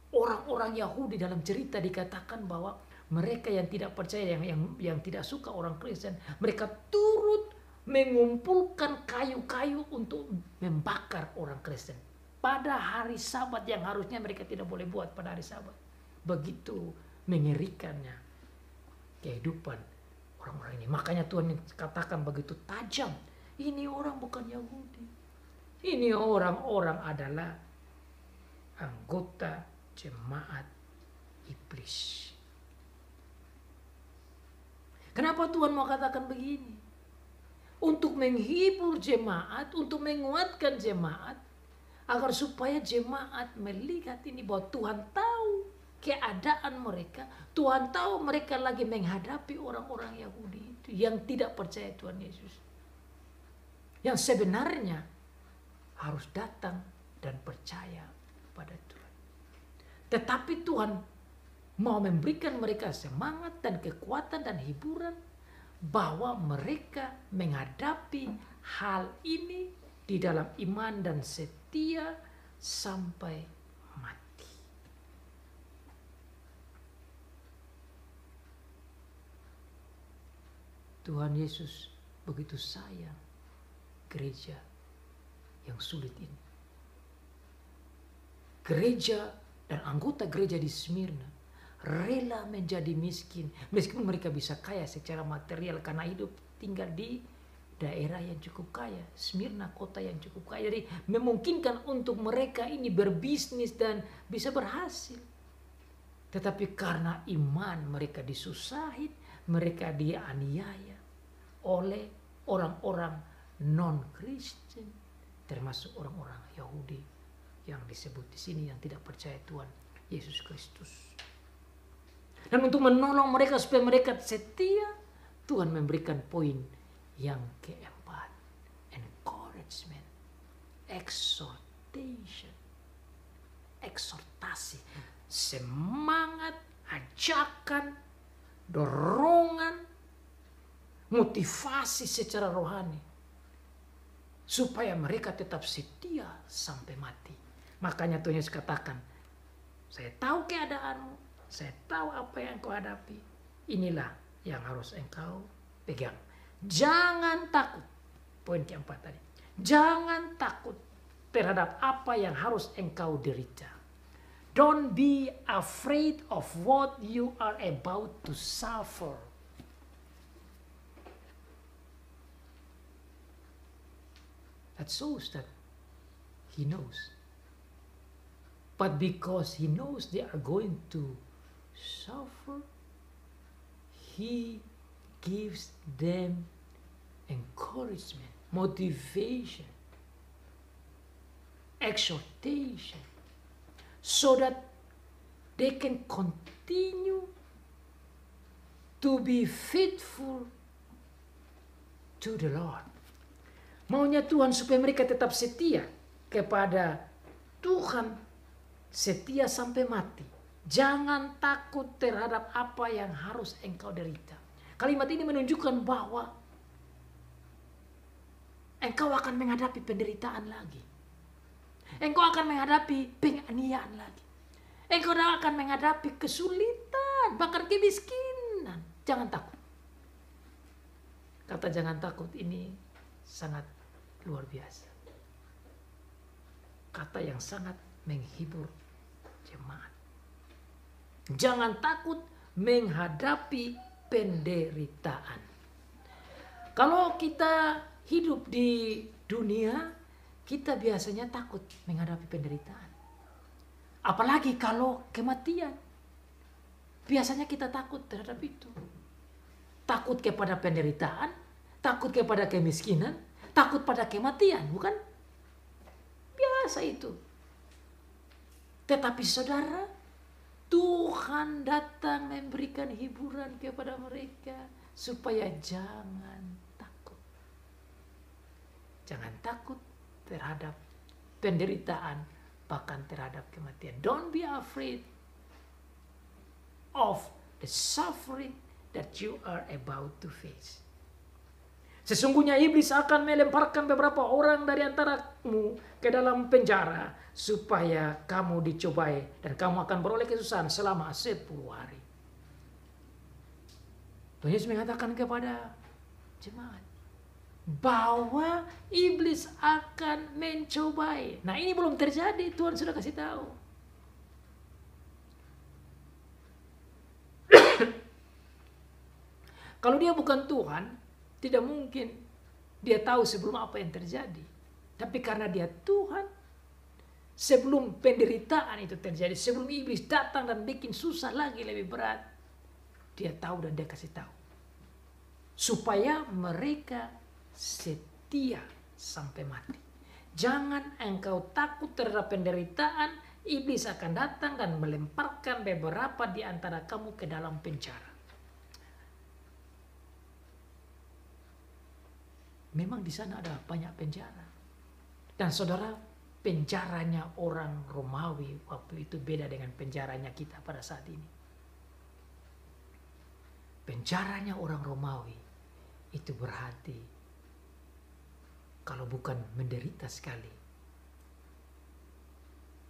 Orang-orang Yahudi dalam cerita dikatakan bahwa mereka yang tidak percaya, yang tidak suka orang Kristen, mereka turut mengumpulkan kayu-kayu untuk membakar orang Kristen pada hari Sabat yang harusnya mereka tidak boleh buat pada hari Sabat. Begitu mengerikannya kehidupan orang-orang ini. Makanya Tuhan katakan begitu tajam, ini orang bukan Yahudi, ini orang-orang adalah anggota jemaat iblis. Kenapa Tuhan mau katakan begini? Untuk menghibur jemaat, untuk menguatkan jemaat, agar supaya jemaat melihat ini bahwa Tuhan tahu keadaan mereka. Tuhan tahu mereka lagi menghadapi orang-orang Yahudi itu yang tidak percaya Tuhan Yesus, yang sebenarnya harus datang dan percaya pada Tuhan. Tetapi Tuhan mau memberikan mereka semangat dan kekuatan dan hiburan bahwa mereka menghadapi hal ini di dalam iman dan setia sampai mati. Tuhan Yesus begitu sayang gereja yang sulit ini. Gereja dan anggota gereja di Smyrna rela menjadi miskin meskipun mereka bisa kaya secara material karena hidup tinggal di daerah yang cukup kaya. Smyrna kota yang cukup kaya, jadi memungkinkan untuk mereka ini berbisnis dan bisa berhasil. Tetapi karena iman mereka disusahin, mereka dianiaya oleh orang-orang non-Kristen, termasuk orang-orang Yahudi yang disebut di sini yang tidak percaya Tuhan Yesus Kristus. Dan untuk menolong mereka supaya mereka setia, Tuhan memberikan poin yang keempat, encouragement, exhortation, eksortasi, semangat, ajakan, dorongan, motivasi secara rohani supaya mereka tetap setia sampai mati. Makanya Tuhan Yesus katakan, saya tahu keadaanmu, saya tahu apa yang kau hadapi. Inilah yang harus engkau pegang. Jangan takut. Poin keempat tadi. Jangan takut terhadap apa yang harus engkau derita. Don't be afraid of what you are about to suffer. That shows that he knows. But because he knows they are going to suffer, he gives them encouragement, motivation, exhortation, so that they can continue to be faithful to the Lord. Maunya Tuhan supaya mereka tetap setia kepada Tuhan, setia sampai mati. Jangan takut terhadap apa yang harus engkau derita. Kalimat ini menunjukkan bahwa engkau akan menghadapi penderitaan lagi. Engkau akan menghadapi penganiayaan lagi. Engkau akan menghadapi kesulitan, bahkan kemiskinan. Jangan takut. Kata jangan takut ini sangat luar biasa. Kata yang sangat menghibur jemaat. Jangan takut menghadapi penderitaan. Kalau kita hidup di dunia, kita biasanya takut menghadapi penderitaan. Apalagi kalau kematian. Biasanya kita takut terhadap itu. Takut kepada penderitaan, takut kepada kemiskinan, takut pada kematian, bukan? Biasa itu. Tetapi saudara, Tuhan datang memberikan hiburan kepada mereka supaya jangan takut. Jangan takut terhadap penderitaan, bahkan terhadap kematian. Don't be afraid of the suffering that you are about to face. Sesungguhnya iblis akan melemparkan beberapa orang dari antaramu ke dalam penjara supaya kamu dicobai dan kamu akan beroleh kesusahan selama 10 hari. Tuhan Yesus mengatakan kepada jemaat bahwa iblis akan mencobai. Nah, ini belum terjadi, Tuhan sudah kasih tahu. Kalau dia bukan Tuhan, tidak mungkin dia tahu sebelum apa yang terjadi. Tapi karena dia Tuhan, sebelum penderitaan itu terjadi, sebelum iblis datang dan bikin susah lagi lebih berat, dia tahu dan dia kasih tahu. Supaya mereka setia sampai mati. Jangan engkau takut terhadap penderitaan, iblis akan datang dan melemparkan beberapa di antara kamu ke dalam penjara. Memang di sana ada banyak penjara. Dan saudara, penjaranya orang Romawi waktu itu beda dengan penjaranya kita pada saat ini. Penjaranya orang Romawi itu berarti kalau bukan menderita sekali,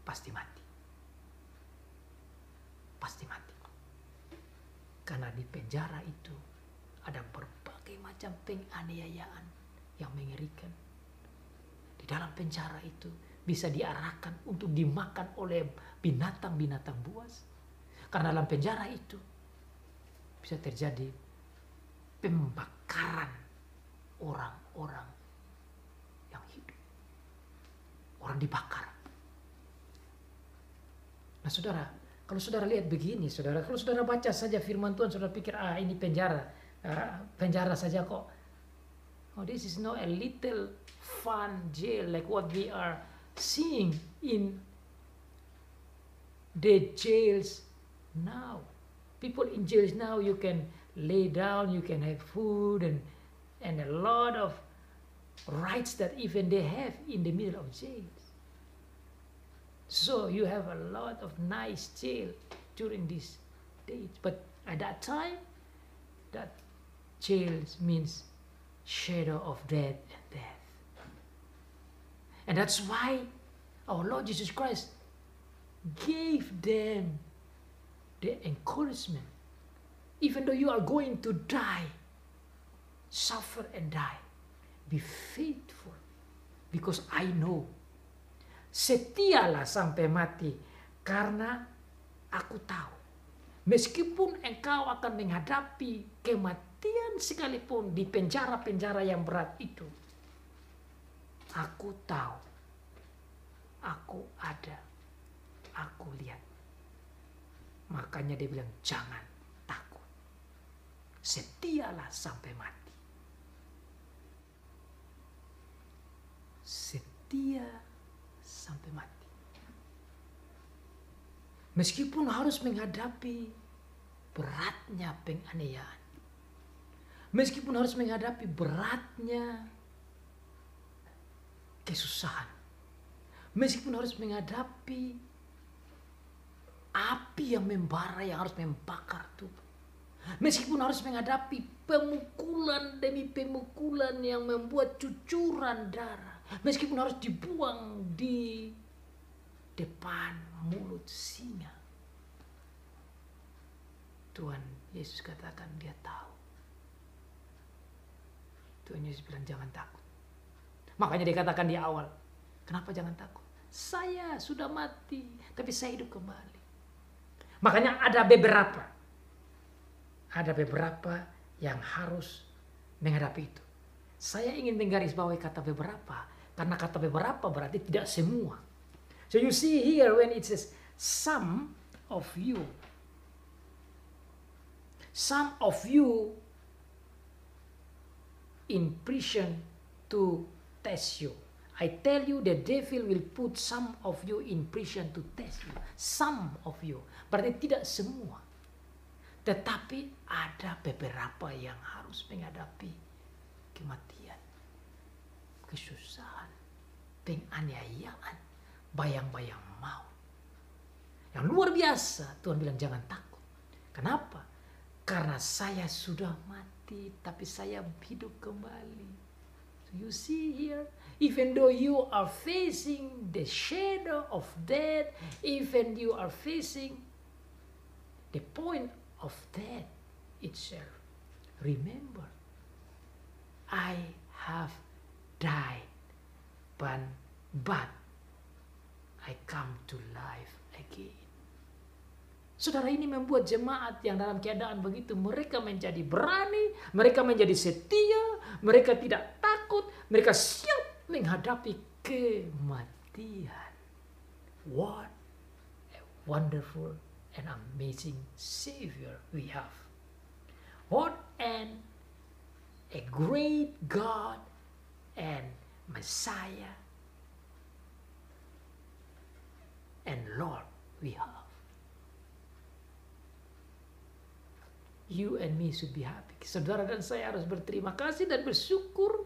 pasti mati. Pasti mati. Karena di penjara itu ada berbagai macam penganiayaan yang mengerikan. Di dalam penjara itu bisa diarahkan untuk dimakan oleh binatang-binatang buas. Karena dalam penjara itu bisa terjadi pembakaran orang-orang yang hidup. Orang dibakar. Nah saudara, kalau saudara lihat begini, saudara, kalau saudara baca saja firman Tuhan, saudara pikir, ini penjara. Penjara saja kok. Oh, this is not a little fun jail like what we are seeing in the jails now. People in jails now, you can lay down, you can have food and a lot of rights that even they have in the middle of jails. So you have a lot of nice jail during these days. But at that time, that jails means shadow of death and death. And that's why our Lord Jesus Christ gave them the encouragement. Even though you are going to die, suffer and die, be faithful. Because I know, setialah sampai mati, karena aku tahu, meskipun engkau akan menghadapi kematian sekalipun di penjara-penjara yang berat itu, aku tahu, aku ada, aku lihat. Makanya dia bilang, jangan takut, setialah sampai mati. Setia sampai mati. Meskipun harus menghadapi beratnya penganiayaan, meskipun harus menghadapi beratnya kesusahan, meskipun harus menghadapi api yang membara yang harus membakar tubuh, meskipun harus menghadapi pemukulan demi pemukulan yang membuat cucuran darah, meskipun harus dibuang di depan mulut singa, Tuhan Yesus katakan dia tahu. Tuhan Yesus bilang jangan takut. Makanya dikatakan di awal, kenapa jangan takut? Saya sudah mati, tapi saya hidup kembali. Makanya ada beberapa yang harus menghadapi itu. Saya ingin menggarisbawahi kata beberapa, karena kata beberapa berarti tidak semua. So you see here when it says some of you in prison to test you. I tell you the devil will put some of you in prison to test you. Some of you. Berarti tidak semua. Tetapi ada beberapa yang harus menghadapi kematian. kesusahan, penganiayaan, bayang-bayang maut. Yang luar biasa, Tuhan bilang jangan takut. Kenapa? Karena saya sudah mati, tapi saya hidup kembali. So you see here, even though you are facing the shadow of death, even you are facing the point of death itself, remember, I have died, but I come to life again. Saudara, ini membuat jemaat yang dalam keadaan begitu, mereka menjadi berani, mereka menjadi setia, mereka tidak takut, mereka siap menghadapi kematian. What a wonderful and amazing Savior we have. What a great God and Messiah and Lord we have. You and me should be happy. Saudara dan saya harus berterima kasih dan bersyukur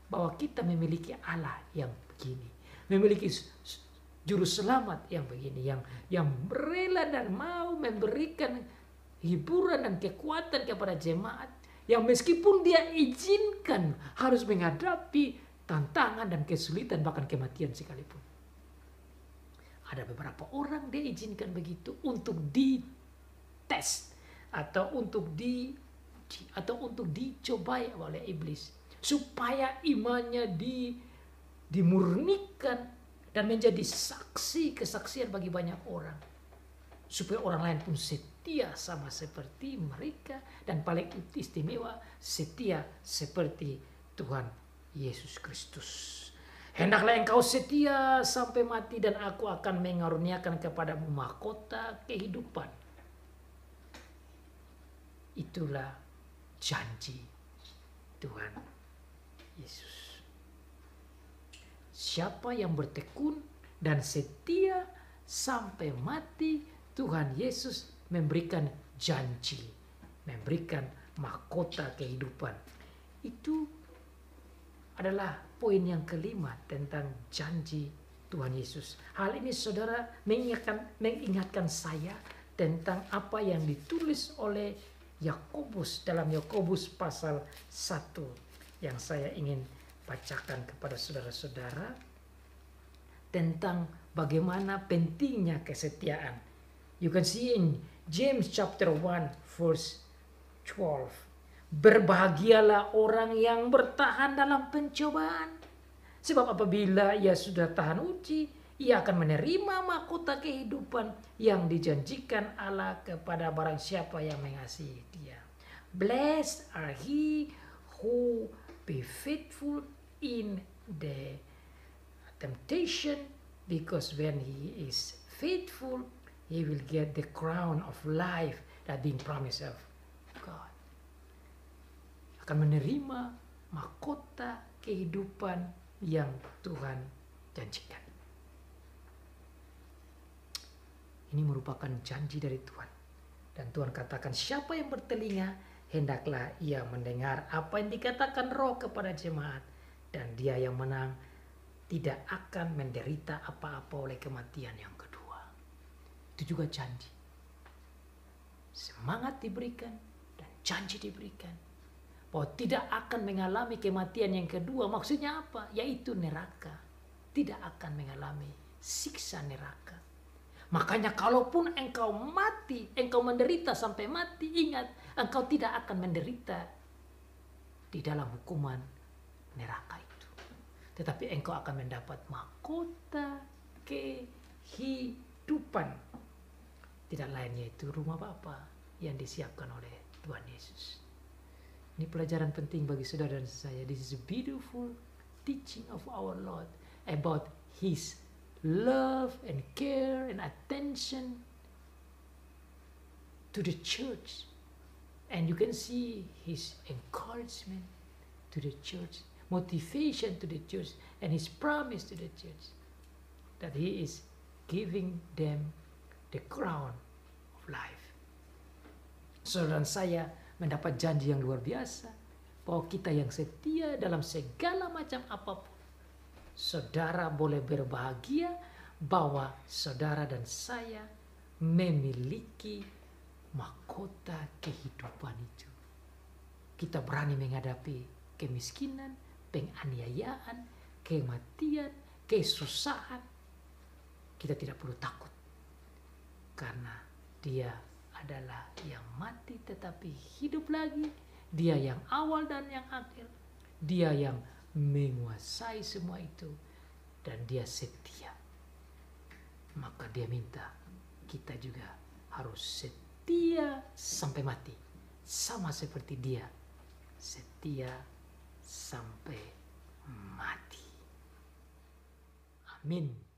bahwa kita memiliki Allah yang begini, memiliki juru selamat yang begini, yang rela dan mau memberikan hiburan dan kekuatan kepada jemaat, yang meskipun dia izinkan harus menghadapi tantangan dan kesulitan, bahkan kematian sekalipun. Ada beberapa orang dia izinkan begitu untuk dites atau untuk dicobai oleh iblis, supaya imannya dimurnikan dan menjadi kesaksian bagi banyak orang, supaya orang lain pun setia sama seperti mereka, dan paling istimewa setia seperti Tuhan Yesus Kristus. Hendaklah engkau setia sampai mati, dan aku akan mengaruniakan kepadamu mahkota kehidupan. Itulah janji Tuhan Yesus. Siapa yang bertekun dan setia sampai mati, Tuhan Yesus memberikan janji, memberikan mahkota kehidupan. Itu adalah poin yang kelima tentang janji Tuhan Yesus. Hal ini saudara mengingatkan saya tentang apa yang ditulis oleh Yakobus dalam Yakobus pasal 1 yang saya ingin bacakan kepada saudara-saudara tentang bagaimana pentingnya kesetiaan. You can see in James chapter 1 verse 12. Berbahagialah orang yang bertahan dalam pencobaan, sebab apabila ia sudah tahan uji, ia akan menerima mahkota kehidupan yang dijanjikan Allah kepada barang siapa yang mengasihi Dia. Blessed are he who be faithful in the temptation, because when he is faithful, he will get the crown of life that being promised of God. Akan menerima mahkota kehidupan yang Tuhan janjikan. Ini merupakan janji dari Tuhan. Dan Tuhan katakan, siapa yang bertelinga, hendaklah ia mendengar apa yang dikatakan Roh kepada jemaat. Dan dia yang menang tidak akan menderita apa-apa oleh kematian yang kedua. Itu juga janji. Semangat diberikan dan janji diberikan, bahwa tidak akan mengalami kematian yang kedua. Maksudnya apa? Yaitu neraka. Tidak akan mengalami siksa neraka. Makanya kalaupun engkau mati, engkau menderita sampai mati, ingat, engkau tidak akan menderita di dalam hukuman neraka itu. Tetapi engkau akan mendapat mahkota kehidupan. Tidak lain yaitu rumah Bapa yang disiapkan oleh Tuhan Yesus. Ini pelajaran penting bagi saudara dan saya. This is a beautiful teaching of our Lord about His love and care and attention to the church. And you can see His encouragement to the church, motivation to the church, and His promise to the church that He is giving them the crown of life. Saudara saya mendapat janji yang luar biasa, bahwa kita yang setia dalam segala macam apapun, saudara boleh berbahagia bahwa saudara dan saya memiliki mahkota kehidupan itu. Kita berani menghadapi kemiskinan, penganiayaan, kematian, kesusahan. Kita tidak perlu takut. Karena dia adalah yang mati tetapi hidup lagi. Dia yang awal dan yang akhir. Dia yang menguasai semua itu. Dan dia setia. Maka dia minta kita juga harus setia sampai mati. Sama seperti dia setia sampai mati. Amin.